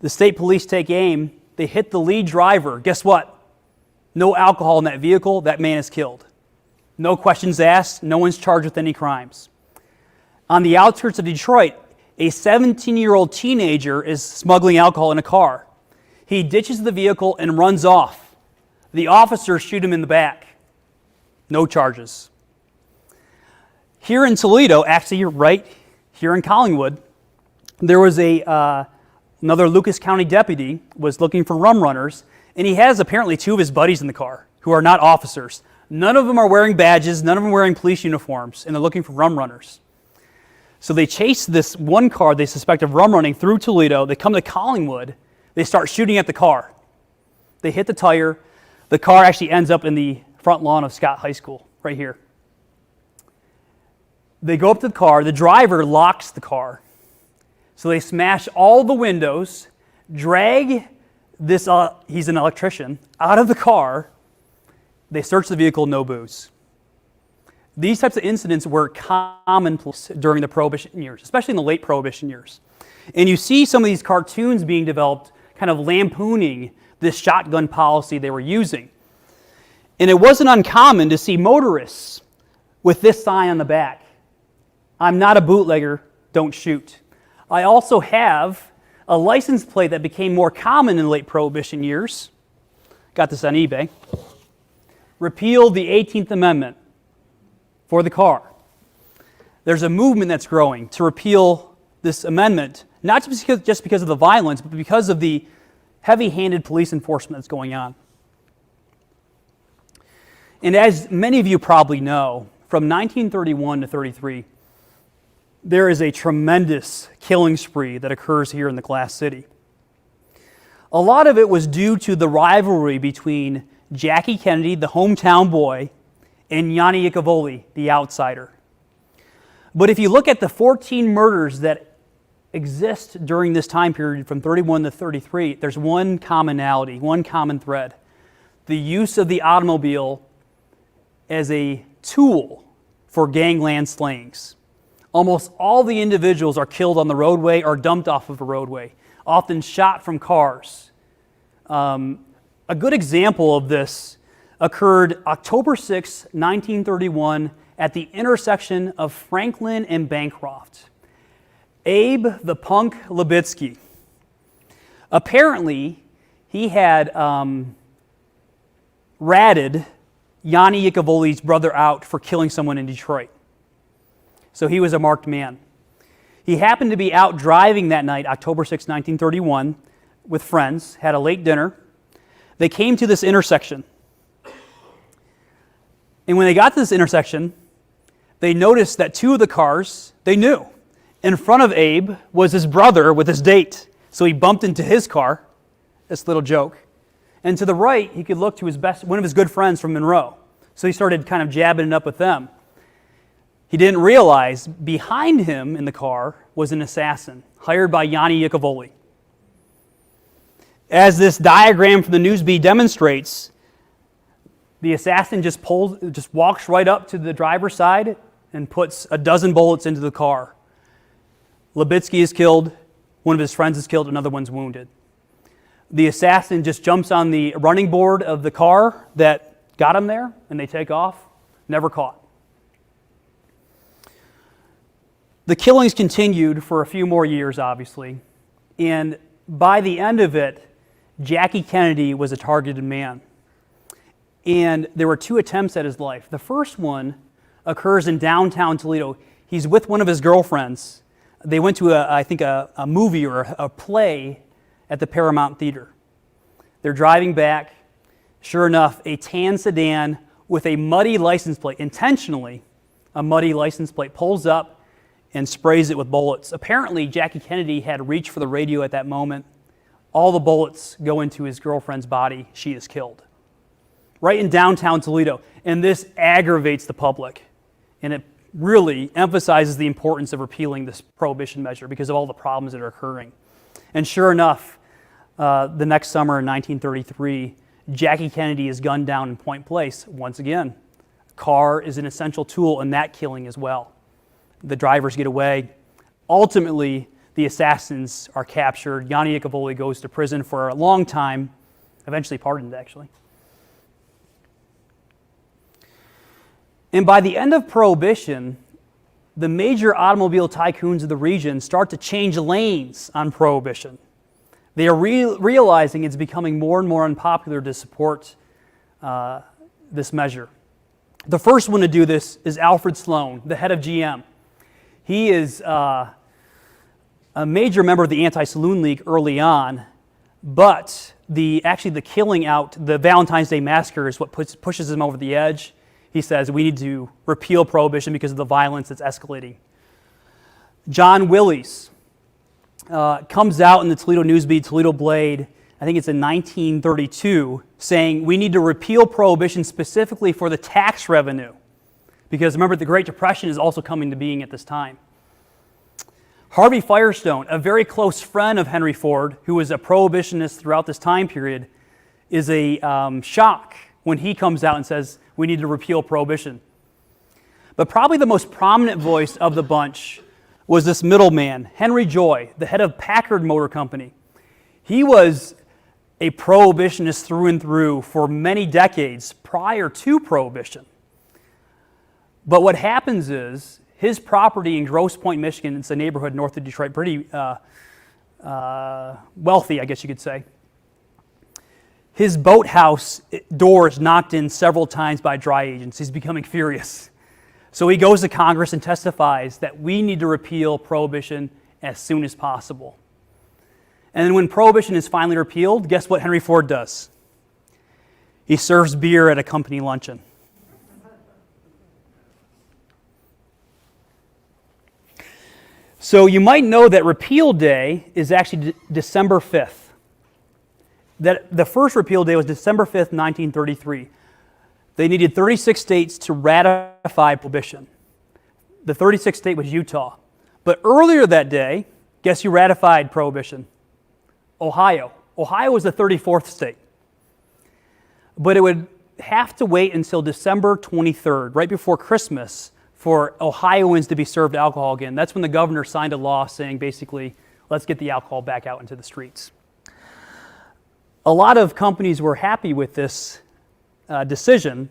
The state police take aim, they hit the lead driver. Guess what? No alcohol in that vehicle, that man is killed. No questions asked, no one's charged with any crimes. On the outskirts of Detroit, a 17-year-old teenager is smuggling alcohol in a car. He ditches the vehicle and runs off. The officers shoot him in the back. No charges. Here in Toledo, actually right here in Collingwood, there was another Lucas County deputy was looking for rum runners, and he has apparently two of his buddies in the car who are not officers. None of them are wearing badges, none of them are wearing police uniforms, and they're looking for rum runners. So they chase this one car they suspect of rum running through Toledo. They come to Collingwood. They start shooting at the car. They hit the tire. The car actually ends up in the front lawn of Scott High School, right here. They go up to the car. The driver locks the car. So they smash all the windows, drag this, he's an electrician, out of the car. They search the vehicle, no booze. These types of incidents were commonplace during the Prohibition years, especially in the late Prohibition years. And you see some of these cartoons being developed kind of lampooning this shotgun policy they were using. And it wasn't uncommon to see motorists with this sign on the back: "I'm not a bootlegger, don't shoot." I also have a license plate that became more common in late Prohibition years. Got this on eBay. Repeal the 18th Amendment for the car. There's a movement that's growing to repeal this amendment, not just because of the violence, but because of the heavy-handed police enforcement that's going on. And as many of you probably know, from 1931 to 33, there is a tremendous killing spree that occurs here in the Glass City. A lot of it was due to the rivalry between Jackie Kennedy, the hometown boy, and Yanni Iacovoli, the outsider. But if you look at the 14 murders that exist during this time period from 31 to 33, there's one commonality, one common thread: the use of the automobile as a tool for gangland slayings. Almost all the individuals are killed on the roadway or dumped off of a roadway, often shot from cars. A good example of this occurred October 6, 1931, at the intersection of Franklin and Bancroft. Abe the Punk Libitsky. Apparently, he had ratted Yanni Iacovoli's brother out for killing someone in Detroit. So he was a marked man. He happened to be out driving that night, October 6, 1931, with friends, had a late dinner. They came to this intersection. And when they got to this intersection, they noticed that two of the cars they knew. In front of Abe was his brother with his date. So he bumped into his car, this little joke. And to the right, he could look to one of his good friends from Monroe. So he started kind of jabbing it up with them. He didn't realize behind him in the car was an assassin hired by Yanni Iacovoli. As this diagram from the Newsbee demonstrates, the assassin just walks right up to the driver's side and puts a dozen bullets into the car. Libitsky is killed, one of his friends is killed, another one's wounded. The assassin just jumps on the running board of the car that got him there, and they take off, never caught. The killings continued for a few more years, obviously, and by the end of it, Jackie Kennedy was a targeted man. And there were 2 attempts at his life. The first one occurs in downtown Toledo. He's with one of his girlfriends. They went to, a movie or a play at the Paramount Theater. They're driving back. Sure enough, a tan sedan with a muddy license plate, intentionally a muddy license plate, pulls up and sprays it with bullets. Apparently, Jackie Kennedy had reached for the radio at that moment. All the bullets go into his girlfriend's body. She is killed. Right in downtown Toledo. And this aggravates the public. And it really emphasizes the importance of repealing this prohibition measure because of all the problems that are occurring. And sure enough, the next summer in 1933, Jackie Kennedy is gunned down in Point Place once again. Car is an essential tool in that killing as well. The drivers get away. Ultimately, the assassins are captured. Yanni Iacovoli goes to prison for a long time, eventually pardoned actually. And by the end of Prohibition, the major automobile tycoons of the region start to change lanes on Prohibition. They are realizing it's becoming more and more unpopular to support this measure. The first one to do this is Alfred Sloan, the head of GM. He is a major member of the Anti-Saloon League early on, but the killing out, the Valentine's Day Massacre is what pushes him over the edge. He says we need to repeal Prohibition because of the violence that's escalating. John Willies comes out in the Toledo Newsbeat, Toledo Blade, I think it's in 1932, saying we need to repeal Prohibition specifically for the tax revenue. Because remember, the Great Depression is also coming to being at this time. Harvey Firestone, a very close friend of Henry Ford, who was a prohibitionist throughout this time period, is a shock when he comes out and says, we need to repeal Prohibition. But probably the most prominent voice of the bunch was this middleman, Henry Joy, the head of Packard Motor Company. He was a prohibitionist through and through for many decades prior to Prohibition. But what happens is, his property in Grosse Pointe, Michigan, it's a neighborhood north of Detroit, pretty wealthy, I guess you could say. His boathouse door is knocked in several times by dry agents. He's becoming furious. So he goes to Congress and testifies that we need to repeal Prohibition as soon as possible. And then when Prohibition is finally repealed, guess what Henry Ford does? He serves beer at a company luncheon. So you might know that Repeal Day is actually December 5th. That the first Repeal Day was December 5th, 1933. They needed 36 states to ratify Prohibition. The 36th state was Utah. But earlier that day, guess who ratified Prohibition? Ohio. Ohio was the 34th state. But it would have to wait until December 23rd, right before Christmas, for Ohioans to be served alcohol again. That's when the governor signed a law saying, basically, let's get the alcohol back out into the streets. A lot of companies were happy with this decision,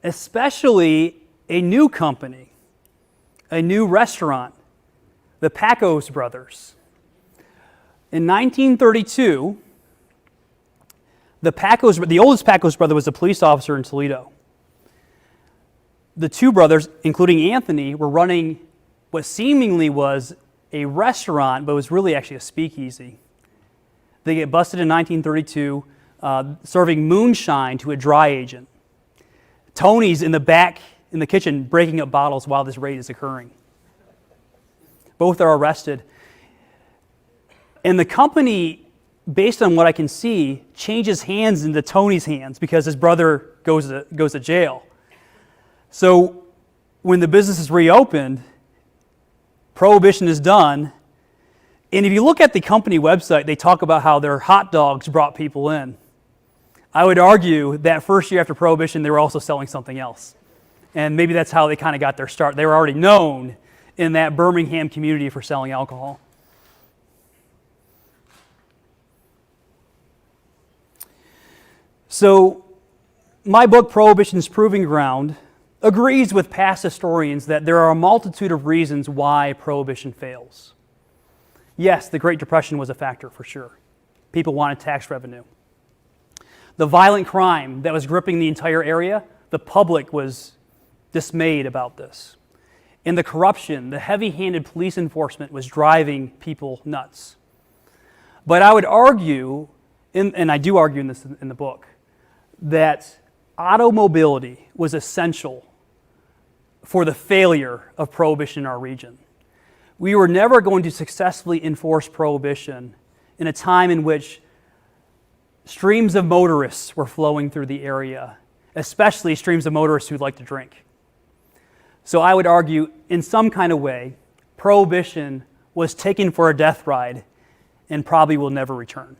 especially a new company, a new restaurant, the Pacos Brothers. In 1932, the oldest Pacos brother was a police officer in Toledo. The two brothers, including Anthony, were running what seemingly was a restaurant, but was really actually a speakeasy. They get busted in 1932 serving moonshine to a dry agent. Tony's in the back in the kitchen breaking up bottles while this raid is occurring. Both are arrested. And the company, based on what I can see, changes hands into Tony's hands because his brother goes to jail. So when the business is reopened, Prohibition is done. And if you look at the company website, they talk about how their hot dogs brought people in. I would argue that first year after Prohibition, they were also selling something else. And maybe that's how they kind of got their start. They were already known in that Birmingham community for selling alcohol. So my book, Prohibition's Proving Ground, agrees with past historians that there are a multitude of reasons why Prohibition fails. Yes, the Great Depression was a factor for sure. People wanted tax revenue. The violent crime that was gripping the entire area, the public was dismayed about this. And the corruption, the heavy-handed police enforcement was driving people nuts. But I would argue, and I do argue in this in the book, that automobility was essential for the failure of Prohibition in our region. We were never going to successfully enforce Prohibition in a time in which streams of motorists were flowing through the area, especially streams of motorists who like to drink. So I would argue, in some kind of way, Prohibition was taken for a death ride and probably will never return.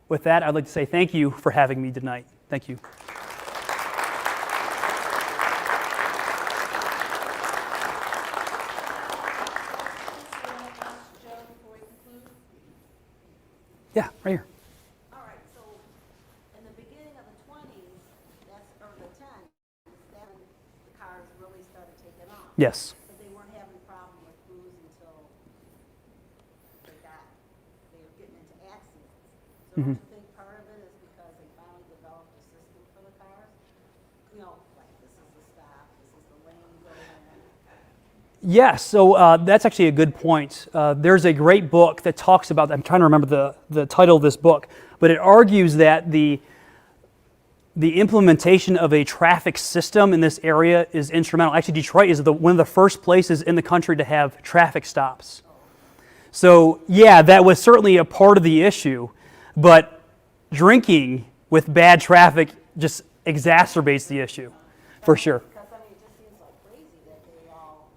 With that, I'd like to say thank you for having me tonight. Thank you. Yeah, right here. All right, so in the beginning of the 20s, or the 10s, then the cars really started taking off. Yes. But they weren't having a problem with booze until they were getting into accidents. So don't you think part of it is because they finally developed a system for the cars? You know, like this is the stop, this is the lane, go in. Yes, so that's actually a good point. There's a great book that talks about, I'm trying to remember the title of this book, but it argues that the implementation of a traffic system in this area is instrumental. Actually, Detroit is one of the first places in the country to have traffic stops. So yeah, that was certainly a part of the issue, but drinking with bad traffic just exacerbates the issue, for sure. Because, I mean, it just seems like crazy that they all...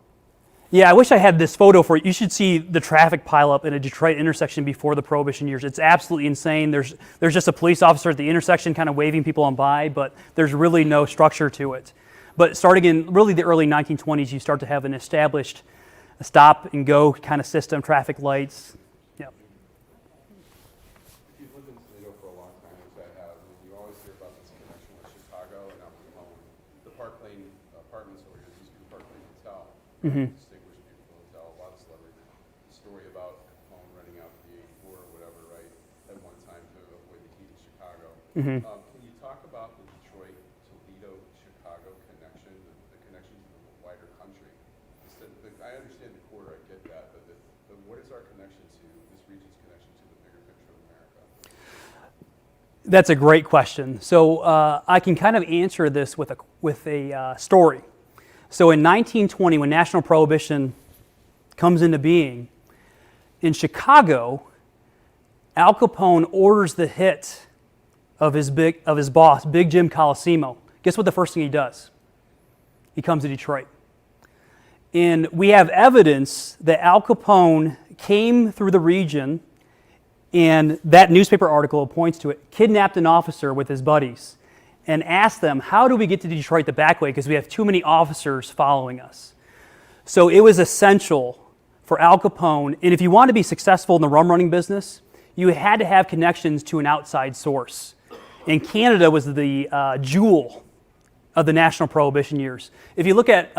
Yeah, I wish I had this photo for you. You should see the traffic pileup in a Detroit intersection before the Prohibition years. It's absolutely insane. There's just a police officer at the intersection kind of waving people on by, but there's really no structure to it. But starting in really the early 1920s, you start to have an established stop and go kind of system, traffic lights. Yeah. If you've lived in Toledo for a long time, which I have, you always hear about this connection with Chicago and Capone. The Park Lane apartments over here, used to be the Park Lane Hotel. Distinguished, beautiful hotel, a lot of celebrity story about Capone renting out the 84 or whatever, right, at one time to avoid the heat of Chicago. Can you talk about the Detroit-Toledo-Chicago connection, the connection to the wider country? I understand the core, I get that, but what is our connection to, this region's connection to the bigger picture of America? That's a great question. So I can kind of answer this with a story. So in 1920, when national prohibition comes into being, in Chicago, Al Capone orders the hit of his boss, Big Jim Colosimo. Guess what the first thing he does? He comes to Detroit. And we have evidence that Al Capone came through the region, and that newspaper article points to it, kidnapped an officer with his buddies and asked them, how do we get to Detroit the back way? Because we have too many officers following us. So it was essential for Al Capone, and if you want to be successful in the rum running business, you had to have connections to an outside source. And Canada was the jewel of the national prohibition years. If you look at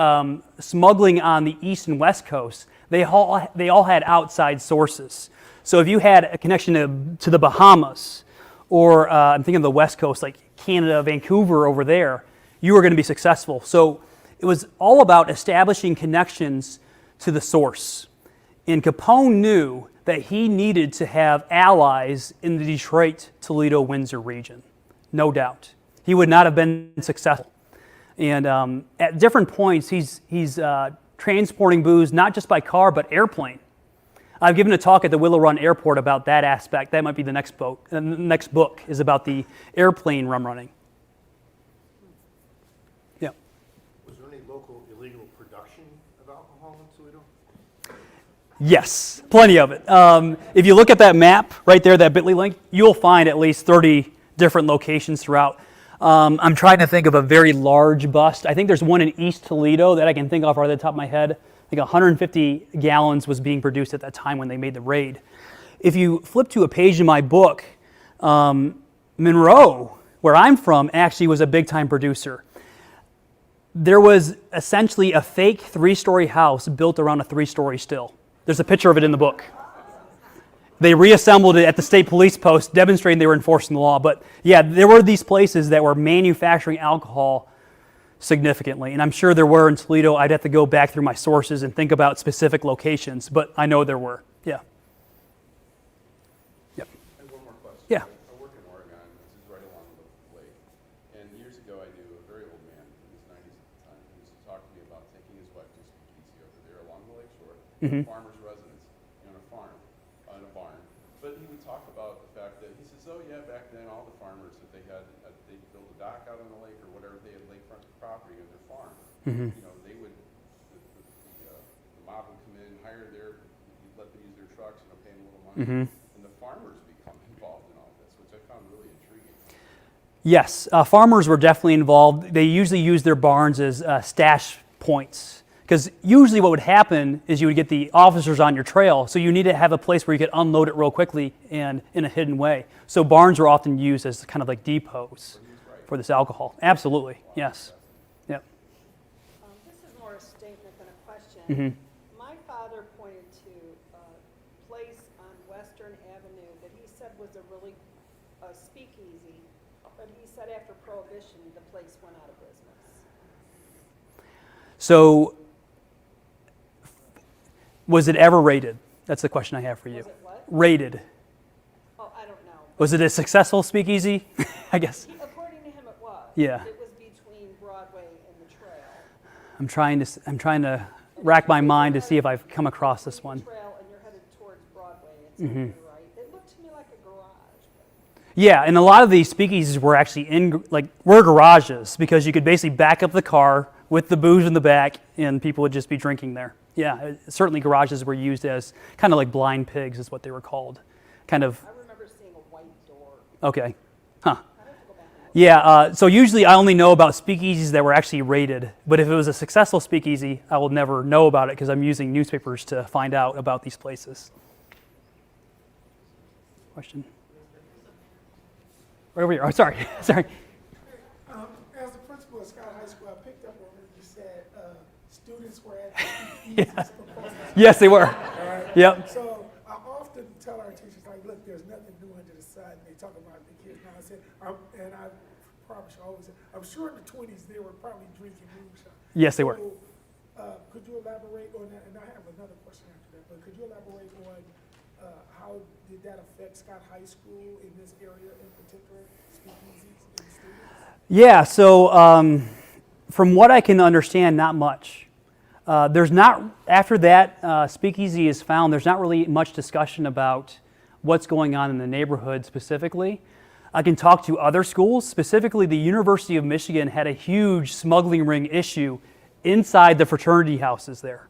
smuggling on the east and west coast, they all had outside sources. So if you had a connection to the Bahamas, or I'm thinking of the west coast, like Canada, Vancouver over there, you were going to be successful. So it was all about establishing connections to the source. And Capone knew that he needed to have allies in the Detroit, Toledo, Windsor region. No doubt. He would not have been successful. And at different points, he's transporting booze, not just by car, but airplane. I've given a talk at the Willow Run Airport about that aspect. That might be the next book. The next book is about the airplane rum running. Yeah. Was there any local illegal production of alcohol in Toledo? Yes, plenty of it. If you look at that map right there, that bit.ly link, you'll find at least 30 different locations throughout. I'm trying to think of a very large bust. I think there's one in East Toledo that I can think of right at the top of my head. I think 150 gallons was being produced at that time when they made the raid. If you flip to a page in my book, Monroe, where I'm from, actually was a big-time producer. There was essentially a fake 3-story house built around a 3-story still. There's a picture of it in the book. They reassembled it at the state police post, demonstrating they were enforcing the law. But yeah, there were these places that were manufacturing alcohol significantly, and I'm sure there were in Toledo. I'd have to go back through my sources and think about specific locations, but I know there were. Yeah. Yep. And one more question. Yeah. I work in Oregon, which is right along the lake. And years ago, I knew a very old man in his 90s at the time who used to talk to me about taking his wife to Speakeasy over there along the lake shore, farmer's residence, on a farm, on a barn. But he would talk about the fact that, he says, oh yeah, back then all the farmers, if they had, they'd build a dock out on the lake or whatever, they had lakefront property on their farm. You know, they would, the mob would come in, hire their, you'd let them use their trucks, pay them a little money. And the farmers become involved in all this, which I found really intriguing. Yes, farmers were definitely involved. They usually used their barns as stash points. Because usually what would happen is you would get the officers on your trail, so you need to have a place where you could unload it real quickly and in a hidden way. So barns were often used as kind of like depots for this alcohol. Absolutely, yes. Yep. This is more a statement than a question. My father pointed to a place on Western Avenue that he said was a really speakeasy, but he said after Prohibition, the place went out of business. So, was it ever raided? That's the question I have for you. Was it what? Raided. Oh, I don't know. Was it a successful speakeasy? I guess. According to him, it was. Yeah. It was between Broadway and the trail. I'm trying to rack my mind to see if I've come across this one. Trail and you're headed towards Broadway. It's on your right. It looked to me like a garage. Yeah, and a lot of these speakeasies were actually were garages because you could basically back up the car with the booze in the back and people would just be drinking there. Yeah, certainly garages were used as kind of like blind pigs is what they were called. Kind of, I remember seeing a white door. okay, huh. I have to go back and look. Yeah, so usually I only know about speakeasies that were actually raided, but if it was a successful speakeasy, I will never know about it because I'm using newspapers to find out about these places. Question? Right over here. Oh, sorry. Sorry. As the principal of Scott High School, I picked up on what you said, students were at the speakeasies proposing. Yes, they were. Yep. So I often tell our teachers, like, look, there's nothing new under the sun. They talk about the kids. Now I said, and I promise you, I always say, I'm sure in the 20s they were probably drinking moonshine. Yes, they were. So, could you elaborate on that? And I have another question after that, but could you elaborate on how did that affect Scott High School in this area in particular, speakeasies and students? Yeah, so from what I can understand, not much. There's not, after that speakeasy is found, there's not really much discussion about what's going on in the neighborhood specifically. I can talk to other schools, specifically the University of Michigan had a huge smuggling ring issue inside the fraternity houses there.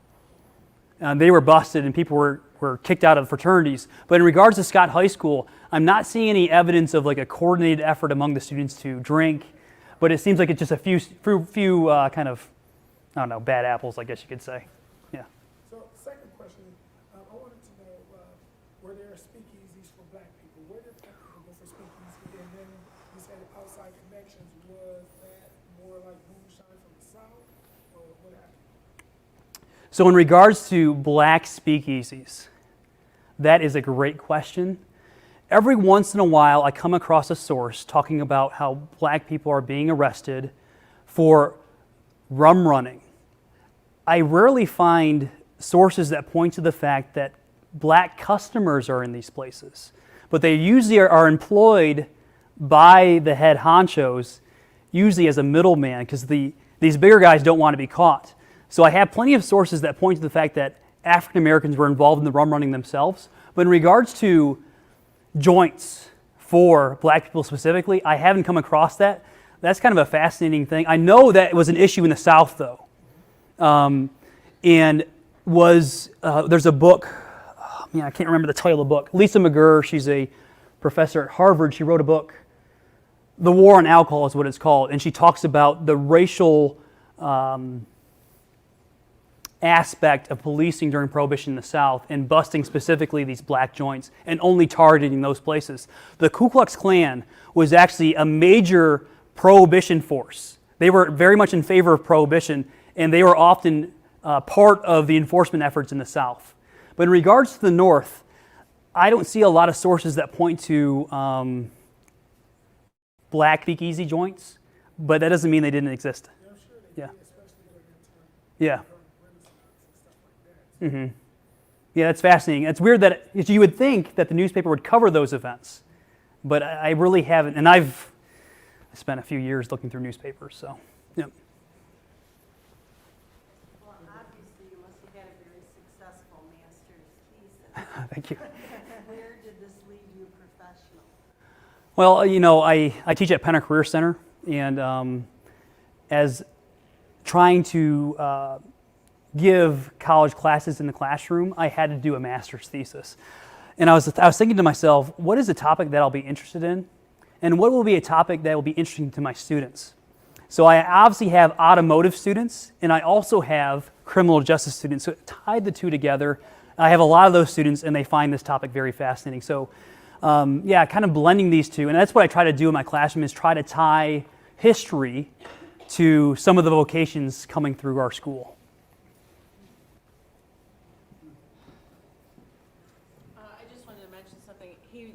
They were busted and people were kicked out of the fraternities. But in regards to Scott High School, I'm not seeing any evidence of like a coordinated effort among the students to drink, but it seems like it's just a few kind of, I don't know, bad apples, I guess you could say. Yeah. So, second question, I wanted to know, were there speakeasies for black people? Where did black people go for speakeasy? And then you said outside connections, was that more like moonshine from the South, or what happened? So in regards to black speakeasies, that is a great question. Every once in a while, I come across a source talking about how black people are being arrested for rum running. I rarely find sources that point to the fact that black customers are in these places, but they usually are employed by the head honchos, usually as a middleman, because these bigger guys don't want to be caught. So I have plenty of sources that point to the fact that African Americans were involved in the rum running themselves, but in regards to joints for black people specifically, I haven't come across that. That's kind of a fascinating thing. I know that it was an issue in the South, though. And there's a book, I can't remember the title of the book. Lisa McGurr, she's a professor at Harvard. She wrote a book, The War on Alcohol is what it's called, and she talks about the racial aspect of policing during Prohibition in the South and busting specifically these black joints and only targeting those places. The Ku Klux Klan was actually a major Prohibition force. They were very much in favor of Prohibition, and they were often part of the enforcement efforts in the South. But in regards to the North, I don't see a lot of sources that point to black speakeasy joints, but that doesn't mean they didn't exist. Yeah, I'm sure they Yeah. did, especially during that time. Yeah. During Renaissance and stuff like that. Mm-hmm. Yeah, that's fascinating. It's weird that you would think that the newspaper would cover those events, but I really haven't. And I've spent a few years looking through newspapers, so yeah. Well, obviously, you must have had a very successful master's thesis. Thank you. Where did this lead you professionally? Well, you know, I teach at Penn Career Center, and as trying to give college classes in the classroom, I had to do a master's thesis. And I was thinking to myself, what is a topic that I'll be interested in? And what will be a topic that will be interesting to my students? So I obviously have automotive students, and I also have criminal justice students. So I tied the two together. I have a lot of those students, and they find this topic very fascinating. So yeah, kind of blending these two. And that's what I try to do in my classroom, is try to tie history to some of the vocations coming through our school. I just wanted to mention something. He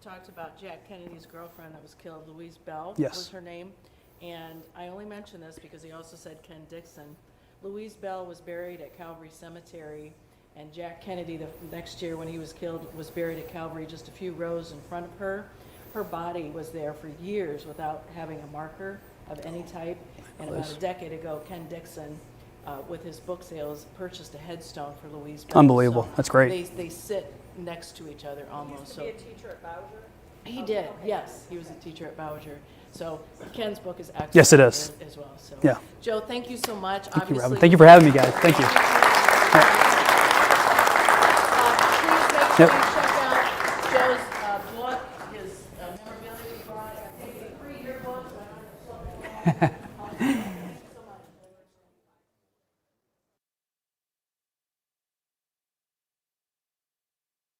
talked about Jack Kennedy's girlfriend that was killed, Louise Bell Yes. was her name. And I only mention this because he also said Ken Dixon. Louise Bell was buried at Calvary Cemetery, and Jack Kennedy, the next year when he was killed, was buried at Calvary just a few rows in front of her. Her body was there for years without having a marker of any type. And about a decade ago, Ken Dixon, with his book sales, purchased a headstone for Louise Bell. Unbelievable. So That's great. They sit next to each other He almost. used to So be a teacher at Bowser. he Oh, did, okay. yes. He was a teacher at Bowser. So Ken's book is excellent. Yes, it is. As well. So Yeah. Joe, thank you so much. Thank you, Robin. Obviously- Thank you for having me, guys. Thank you. Please make sure you check out Joe's book, his memorabilia he brought. I think 3 yearbooks.